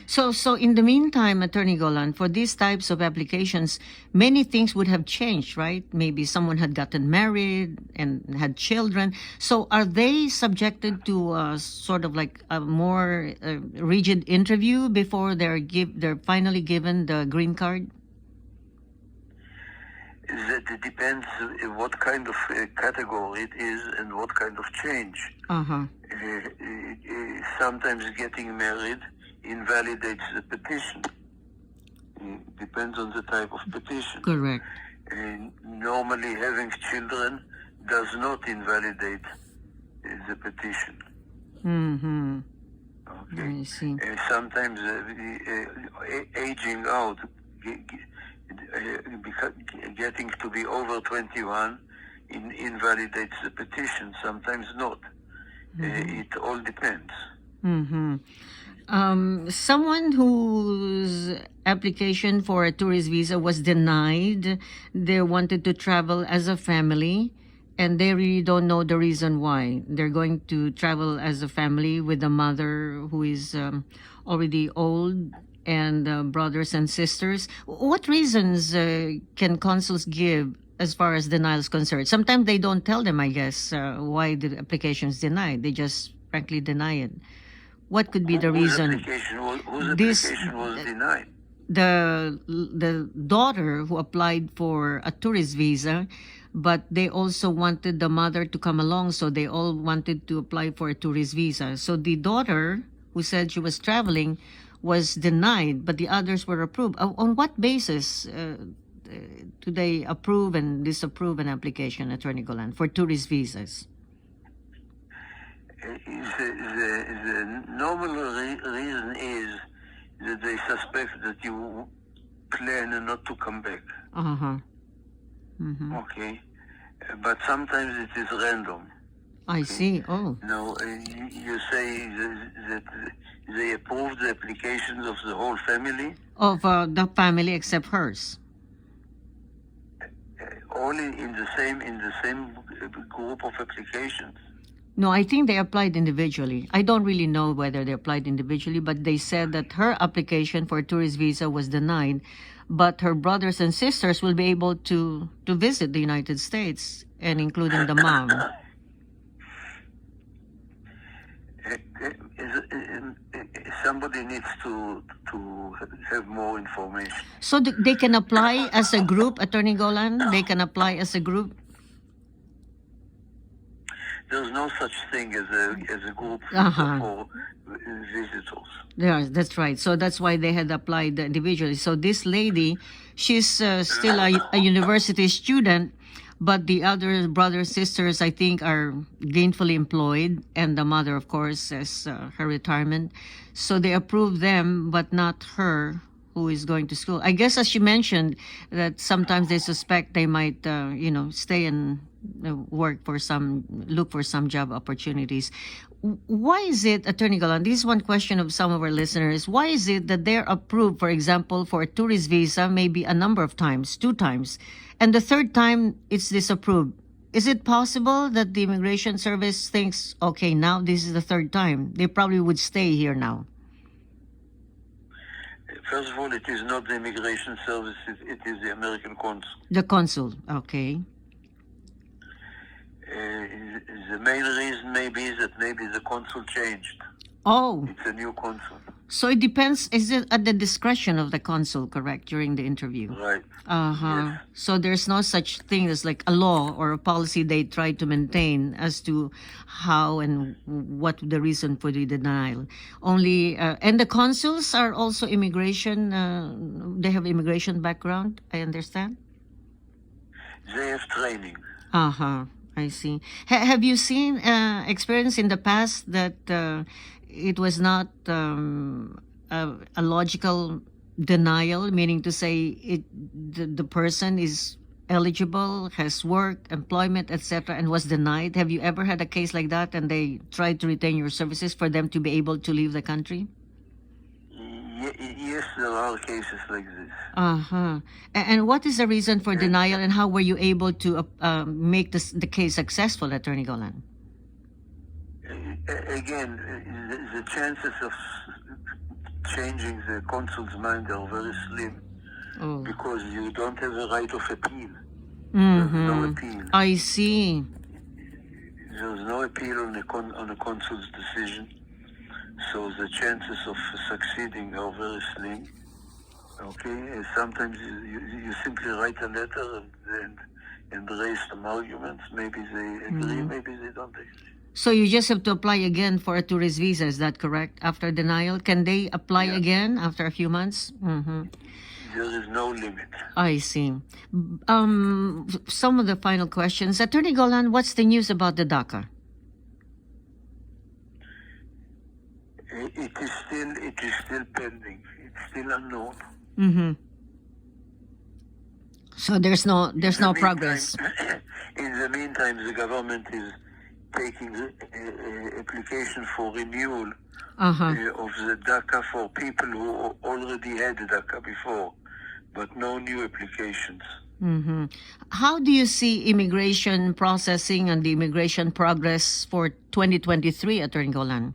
So in the meantime, Attorney Golan, for these types of applications, many things would have changed, right? Maybe someone had gotten married and had children. So are they subjected to sort of like a more rigid interview before they're finally given the green card? That it depends what kind of category it is and what kind of change. Sometimes getting married invalidates the petition. It depends on the type of petition. Correct. Normally having children does not invalidate the petition. Okay. I see. Sometimes aging out, getting to be over 21 invalidates the petition, sometimes not. It all depends. Someone whose application for a tourist visa was denied, they wanted to travel as a family, and they really don't know the reason why. They're going to travel as a family with a mother who is already old and brothers and sisters. What reasons can consuls give as far as denial is concerned? Sometimes they don't tell them, I guess, why the application is denied. They just frankly deny it. What could be the reason? Whose application was denied? The daughter who applied for a tourist visa, but they also wanted the mother to come along, so they all wanted to apply for a tourist visa. So the daughter, who said she was traveling, was denied, but the others were approved. On what basis do they approve and disapprove an application, Attorney Golan, for tourist visas? The normal reason is that they suspect that you plan not to come back. Okay, but sometimes it is random. I see. Oh. No, you say that they approved the applications of the whole family? Of the family except hers. All in the same group of applications. No, I think they applied individually. I don't really know whether they applied individually, but they said that her application for a tourist visa was denied, but her brothers and sisters will be able to visit the United States, and including the mom. Somebody needs to have more information. So they can apply as a group, Attorney Golan? They can apply as a group? There's no such thing as a group for visitors. Yeah, that's right. So that's why they had applied individually. So this lady, she's still a university student, but the other brothers, sisters, I think, are gainfully employed, and the mother, of course, has her retirement. So they approved them, but not her, who is going to school. I guess, as she mentioned, that sometimes they suspect they might, stay and look for some job opportunities. Why is it, Attorney Golan, this is one question of some of our listeners, why is it that they're approved, for example, for a tourist visa maybe a number of times, 2 times, and the third time it's disapproved? Is it possible that the Immigration Service thinks, okay, now this is the third time, they probably would stay here now? First of all, it is not the Immigration Service, it is the American Consul. The consul, okay. The main reason maybe is that maybe the consul changed. Oh. It's a new consul. So it depends, is it at the discretion of the consul, correct, during the interview? Right. Yes. So there's no such thing as like a law or a policy they try to maintain as to how and what the reason for the denial. Only, and the consuls are also immigration, they have immigration background, I understand? They have training. I see. Have you seen experience in the past that it was not a logical denial, meaning to say the person is eligible, has work, employment, etc., and was denied? Have you ever had a case like that, and they tried to retain your services for them to be able to leave the country? Yes, there are cases like this. And what is the reason for denial, and how were you able to make the case successful, Attorney Golan? Again, the chances of changing the consul's mind are very slim Oh. because you don't have a right of appeal. There's no appeal. I see. There's no appeal on a consul's decision, so the chances of succeeding are very slim. Okay, sometimes you simply write a letter and raise some arguments. Maybe they agree, maybe they don't agree. So you just have to apply again for a tourist visa, is that correct? After denial, can they apply again after a few months? There is no limit. I see. Some of the final questions. Attorney Golan, what's the news about the DACA? It is still pending. It's still unknown. So there's no progress. In the meantime, the government is taking the application for renewal of the DACA for people who already had DACA before, but no new applications. How do you see immigration processing and the immigration progress for 2023, Attorney Golan?